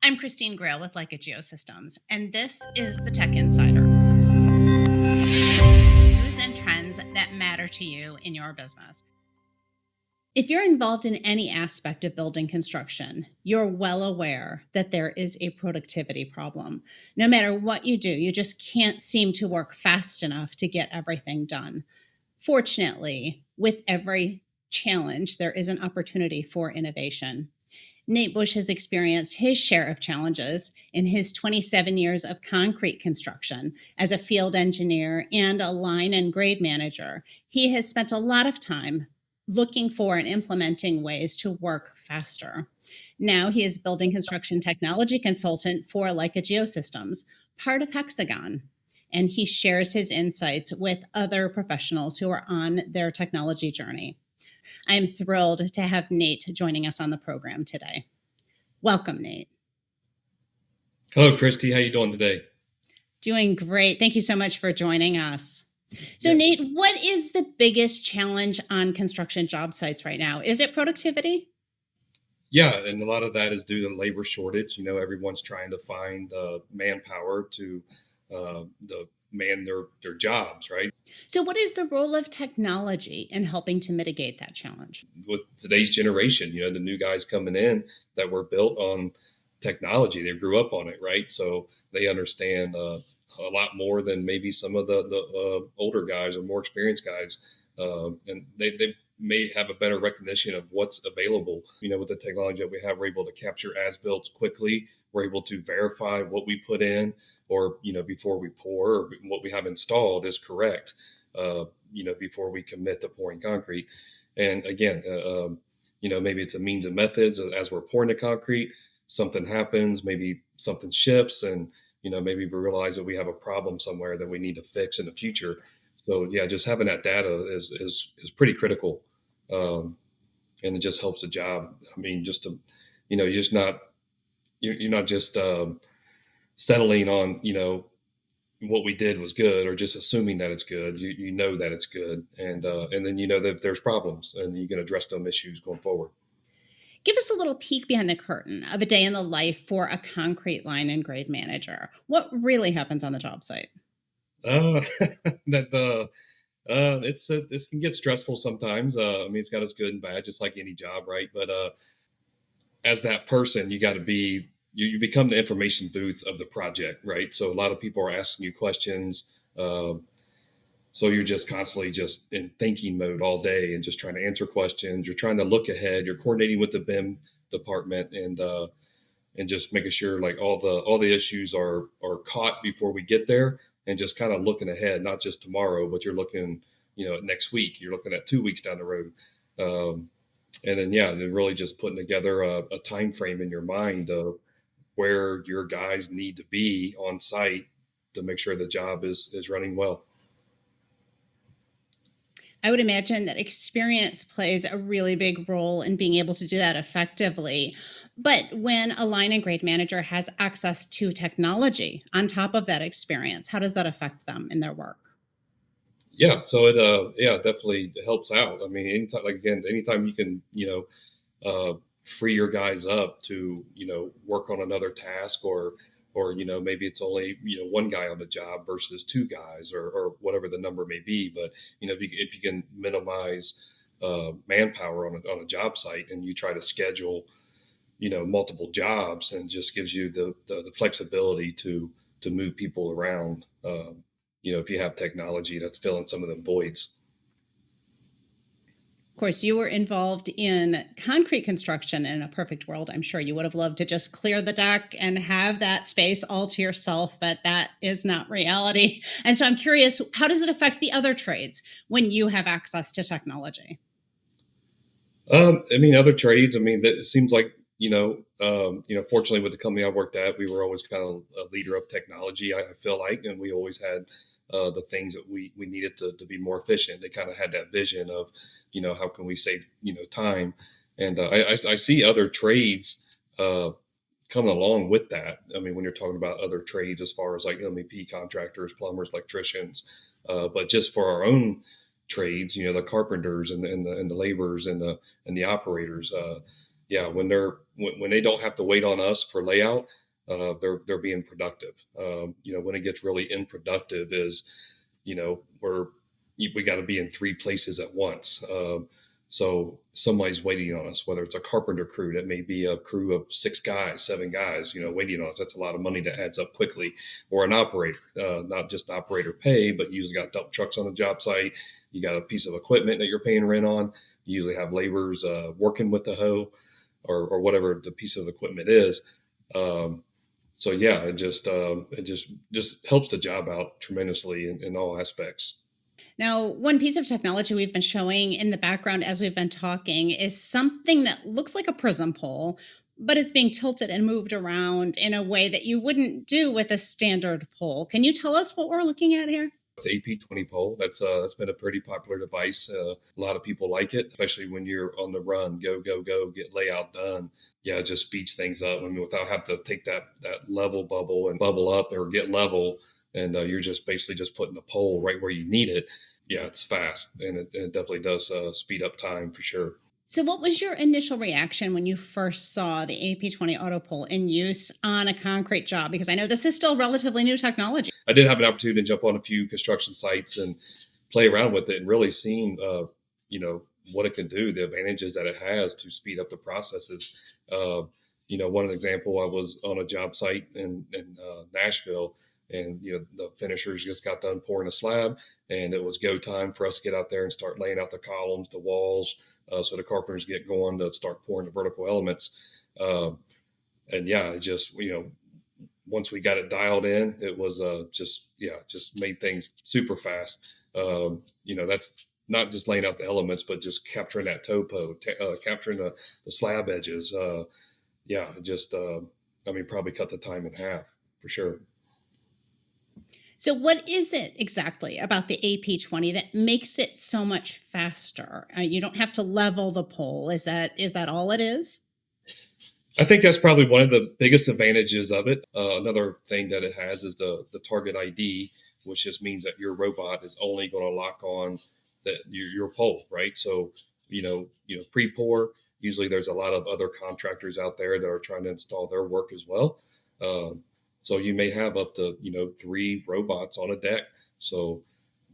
I'm Christine Grail with Leica Geosystems, and this is the Tech Insider. News and trends that matter to you in your business. If you're involved in any aspect of building construction, you're well aware that there is a productivity problem. No matter what you do, you just can't seem to work fast enough to get everything done. Fortunately, with every challenge, there is an opportunity for innovation. Nate Bush has experienced his share of challenges in his 27 years of concrete construction as a field engineer and a line and grade manager. He has spent a lot of time looking for and implementing ways to work faster. Now he is building construction technology consultant for Leica Geosystems, part of Hexagon. And he shares his insights with other professionals who are on their technology journey. I'm thrilled to have Nate joining us on the program today. Welcome, Nate. Hello, Christy. How you doing today? Doing great. Thank you so much for joining us. So, Nate, what is the biggest challenge on construction job sites right now? Is it productivity? Yeah, and a lot of that is due to labor shortage. Everyone's trying to find manpower to man their jobs, right? So, what is the role of technology in helping to mitigate that challenge? With today's generation, the new guys coming in that were built on technology, they grew up on it, right? So they understand a lot more than maybe some of the older guys or more experienced guys, and they may have a better recognition of what's available. With the technology that we have, we're able to capture as-built quickly. We're able to verify what we put in, or before we pour, or what we have installed is correct. Before we commit to pouring concrete. And again, maybe it's a means and methods as we're pouring the concrete. Something happens, maybe something shifts, and maybe we realize that we have a problem somewhere that we need to fix in the future. So yeah, just having that data is pretty critical, and it just helps the job. I mean, just to you're not just settling on what we did was good, or just assuming that it's good. You know that it's good, and then that there's problems, and you can address them issues going forward. Give us a little peek behind the curtain of a day in the life for a concrete line and grade manager. What really happens on the job site? This can get stressful sometimes. I mean, it's got its good and bad, just like any job, right? But as that person, you got to be you become the information booth of the project, right? So a lot of people are asking you questions. So you're just constantly just in thinking mode all day and just trying to answer questions. You're trying to look ahead. You're coordinating with the BIM department and just making sure like all the issues are caught before we get there, and just kind of looking ahead, not just tomorrow, but you're looking next week. You're looking at 2 weeks down the road. And then they're really just putting together a time frame in your mind of where your guys need to be on site to make sure the job is running well. I would imagine that experience plays a really big role in being able to do that effectively. But when a line and grade manager has access to technology on top of that experience, how does that affect them in their work? Yeah, so it definitely helps out. I mean, anytime you can free your guys up to work on another task, or maybe it's only one guy on the job versus two guys, or whatever the number may be. But if you can minimize manpower on a job site, and you try to schedule multiple jobs, and just gives you the flexibility to move people around. If you have technology that's filling some of the voids. Of course, you were involved in concrete construction. In a perfect world, I'm sure you would have loved to just clear the deck and have that space all to yourself, but that is not reality. And so I'm curious, how does it affect the other trades when you have access to technology? Other trades, that seems like, fortunately with the company I worked at, we were always kind of a leader of technology, I feel like, and we always had the things that we needed to be more efficient. They kind of had that vision of, how can we save, time? And I see other trades coming along with that. I mean, when you're talking about other trades, as far as like MEP contractors, plumbers, electricians, but just for our own trades, the carpenters and the laborers and the operators, yeah, when they don't have to wait on us for layout, they're being productive. When it gets really unproductive is, where we got to be in three places at once. So somebody's waiting on us, whether it's a carpenter crew, that may be a crew of 6 guys, 7 guys, waiting on us. That's a lot of money that adds up quickly. Or an operator, not just operator pay, but you usually got dump trucks on the job site. You got a piece of equipment that you're paying rent on. You usually have laborers working with the hoe, or whatever the piece of equipment is. Um, so yeah, it just helps the job out tremendously in all aspects. Now, one piece of technology we've been showing in the background as we've been talking is something that looks like a prism pole, but it's being tilted and moved around in a way that you wouldn't do with a standard pole. Can you tell us what we're looking at here? The AP20 pole, that's been a pretty popular device. A lot of people like it, especially when you're on the run, go go go, get layout done. Yeah, it just speeds things up. I mean, without having to take that level bubble and bubble up or get level, and you're just basically just putting the pole right where you need it. Yeah, it's fast, and it definitely does speed up time for sure. So, what was your initial reaction when you first saw the AP20 auto pole in use on a concrete job? Because I know this is still relatively new technology. I did have an opportunity to jump on a few construction sites and play around with it, and really seeing, you know, what it can do, the advantages that it has to speed up the processes. One example, I was on a job site in Nashville, and the finishers just got done pouring a slab, and it was go time for us to get out there and start laying out the columns, the walls, so the carpenters get going to start pouring the vertical elements. Um, and yeah, it just once we got it dialed in, it was just made things super fast. That's not just laying out the elements, but just capturing that topo, capturing the slab edges. Probably cut the time in half for sure. So, what is it exactly about the AP20 that makes it so much faster? You don't have to level the pole. Is that all it is? I think that's probably one of the biggest advantages of it. Another thing that it has is the target ID, which just means that your robot is only going to lock on your pole, right? So, pre-pour. Usually, there's a lot of other contractors out there that are trying to install their work as well. Um, so you may have up to 3 robots on a deck. So,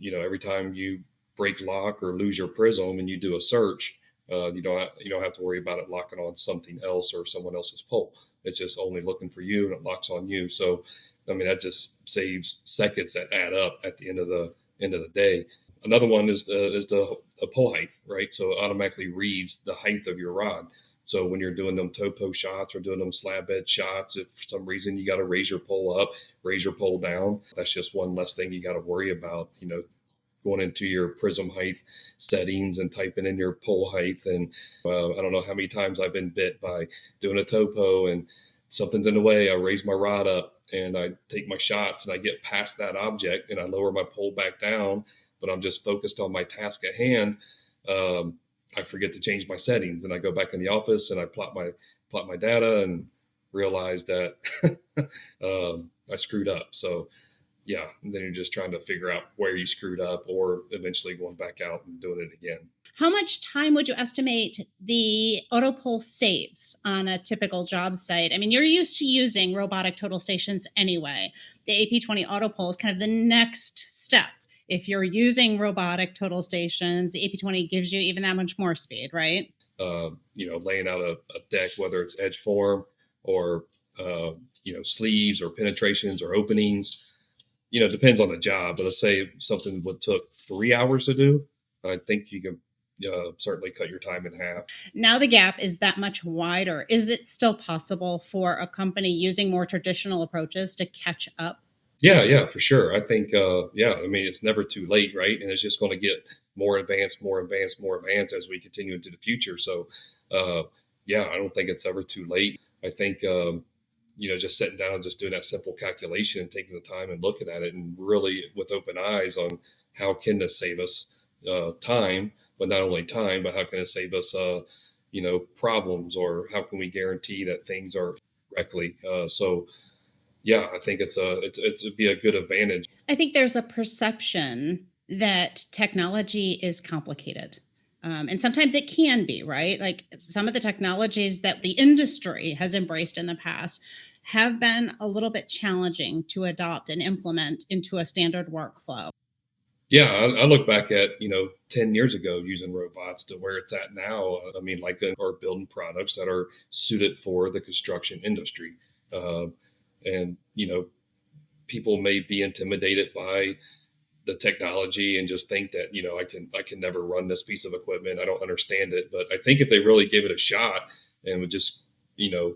every time you break lock or lose your prism and you do a search, you don't have to worry about it locking on something else or someone else's pole. It's just only looking for you and it locks on you. So, I mean, that just saves seconds that add up at the end of the day. Another one is the pole height, right? So it automatically reads the height of your rod. So when you're doing them topo shots or doing them slab bed shots, if for some reason you got to raise your pole up, raise your pole down, that's just one less thing you got to worry about. Going into your prism height settings and typing in your pole height. And I don't know how many times I've been bit by doing a topo and something's in the way. I raise my rod up and I take my shots and I get past that object and I lower my pole back down, but I'm just focused on my task at hand. Um, I forget to change my settings and I go back in the office and I plot my data and realize that I screwed up. So yeah, and then you're just trying to figure out where you screwed up or eventually going back out and doing it again. How much time would you estimate the auto pole saves on a typical job site? I mean, you're used to using robotic total stations anyway. The AP20 auto pole is kind of the next step. If you're using robotic total stations, the AP20 gives you even that much more speed, right? Laying out a deck, whether it's edge form or sleeves or penetrations or openings, depends on the job. But let's say something would took 3 hours to do, I think you can certainly cut your time in half. Now the gap is that much wider. Is it still possible for a company using more traditional approaches to catch up? Yeah, yeah, for sure. I think, yeah, I mean, it's never too late, right? And it's just going to get more advanced, more advanced, more advanced as we continue into the future. So, uh, yeah, I don't think it's ever too late. I think, just sitting down and just doing that simple calculation and taking the time and looking at it and really with open eyes on how can this save us time, but not only time, but how can it save us, problems, or how can we guarantee that things are correctly? So, yeah, I think it'd be a good advantage. I think there's a perception that technology is complicated. And sometimes it can be, right? Like some of the technologies that the industry has embraced in the past have been a little bit challenging to adopt and implement into a standard workflow. Yeah, I look back at 10 years ago using robots to where it's at now. I mean, like are building products that are suited for the construction industry, uh, and people may be intimidated by the technology and just think that I can never run this piece of equipment. I don't understand it. But I think if they really give it a shot and would just you know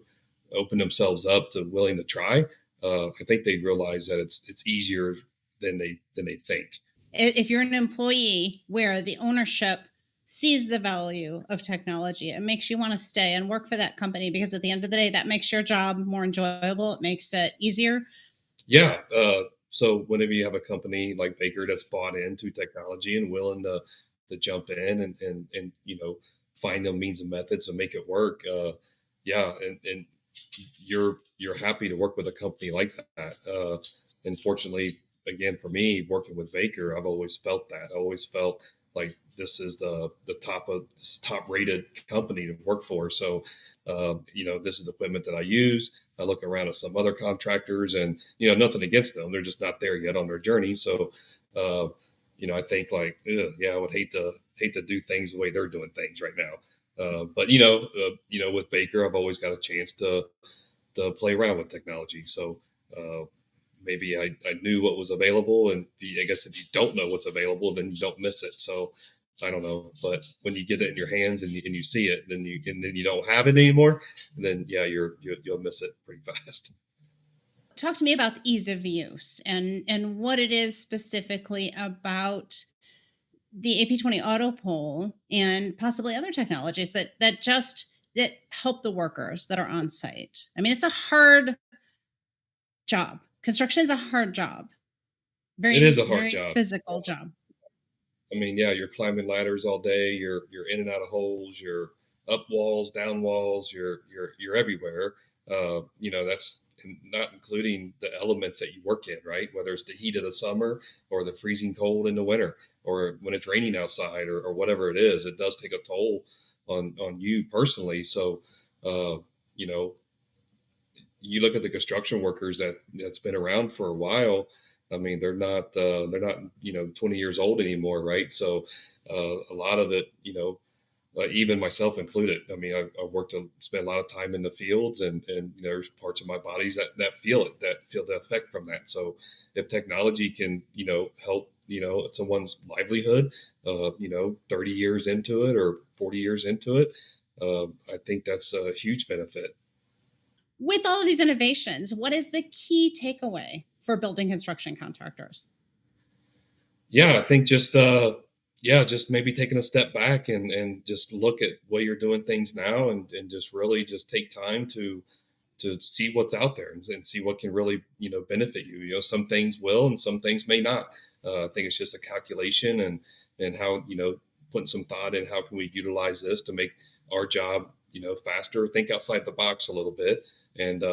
open themselves up to willing to try, I think they'd realize that it's easier than they think. If you're an employee where the ownership sees the value of technology, it makes you want to stay and work for that company because at the end of the day, that makes your job more enjoyable. It makes it easier. Yeah. So whenever you have a company like Baker that's bought into technology and willing to jump in and find them means and methods to make it work, yeah, and you're happy to work with a company like that. And fortunately, again, for me, working with Baker, I've always felt that. I always felt like this is the top rated company to work for. So, this is the equipment that I use. I look around at some other contractors, and nothing against them; they're just not there yet on their journey. So, uh, I think like, ugh, yeah, I would hate to do things the way they're doing things right now. But with Baker, I've always got a chance to play around with technology. So maybe I knew what was available, and I guess if you don't know what's available, then you don't miss it. So I don't know, but when you get it in your hands and you see it, then you don't have it anymore, then yeah, you'll miss it pretty fast. Talk to me about the ease of use and what it is specifically about the AP20 auto pole and possibly other technologies that help the workers that are on site. I mean, it's a hard job. Construction is a hard job. It is Very, a hard very job. physical job. I mean, yeah, you're climbing ladders all day. You're in and out of holes. You're up walls, down walls. You're everywhere. That's not including the elements that you work in, right? Whether it's the heat of the summer or the freezing cold in the winter, or when it's raining outside, or whatever it is. It does take a toll on you personally. So, uh, you know, you look at the construction workers that's been around for a while. I mean, they're not 20 years old anymore, right? So a lot of it, even myself included. I mean, I've worked to spend a lot of time in the fields, and there's parts of my bodies that feel it, that feel the effect from that. So if technology can help someone's livelihood, 30 years into it or 40 years into it, I think that's a huge benefit. With all of these innovations, what is the key takeaway for building construction contractors? Yeah, I think just maybe taking a step back and just look at where you're doing things now, and just really just take time to see what's out there, and see what can really benefit you. Some things will and some things may not. I think it's just a calculation, and how putting some thought in how can we utilize this to make our job faster, think outside the box a little bit, and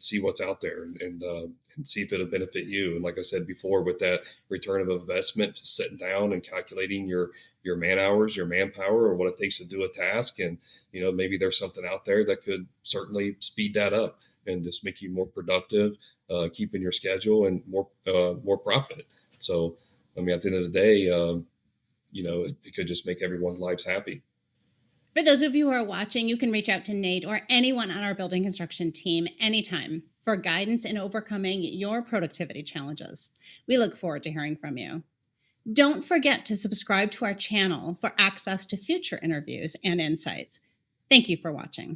see what's out there, and see if it'll benefit you. And like I said before, with that return of investment, just sitting down and calculating your man hours, your manpower, or what it takes to do a task, and maybe there's something out there that could certainly speed that up and just make you more productive, keeping your schedule, and more profit. So I mean, at the end of the day, it could just make everyone's lives happy. For those of you who are watching, you can reach out to Nate or anyone on our building construction team anytime for guidance in overcoming your productivity challenges. We look forward to hearing from you. Don't forget to subscribe to our channel for access to future interviews and insights. Thank you for watching.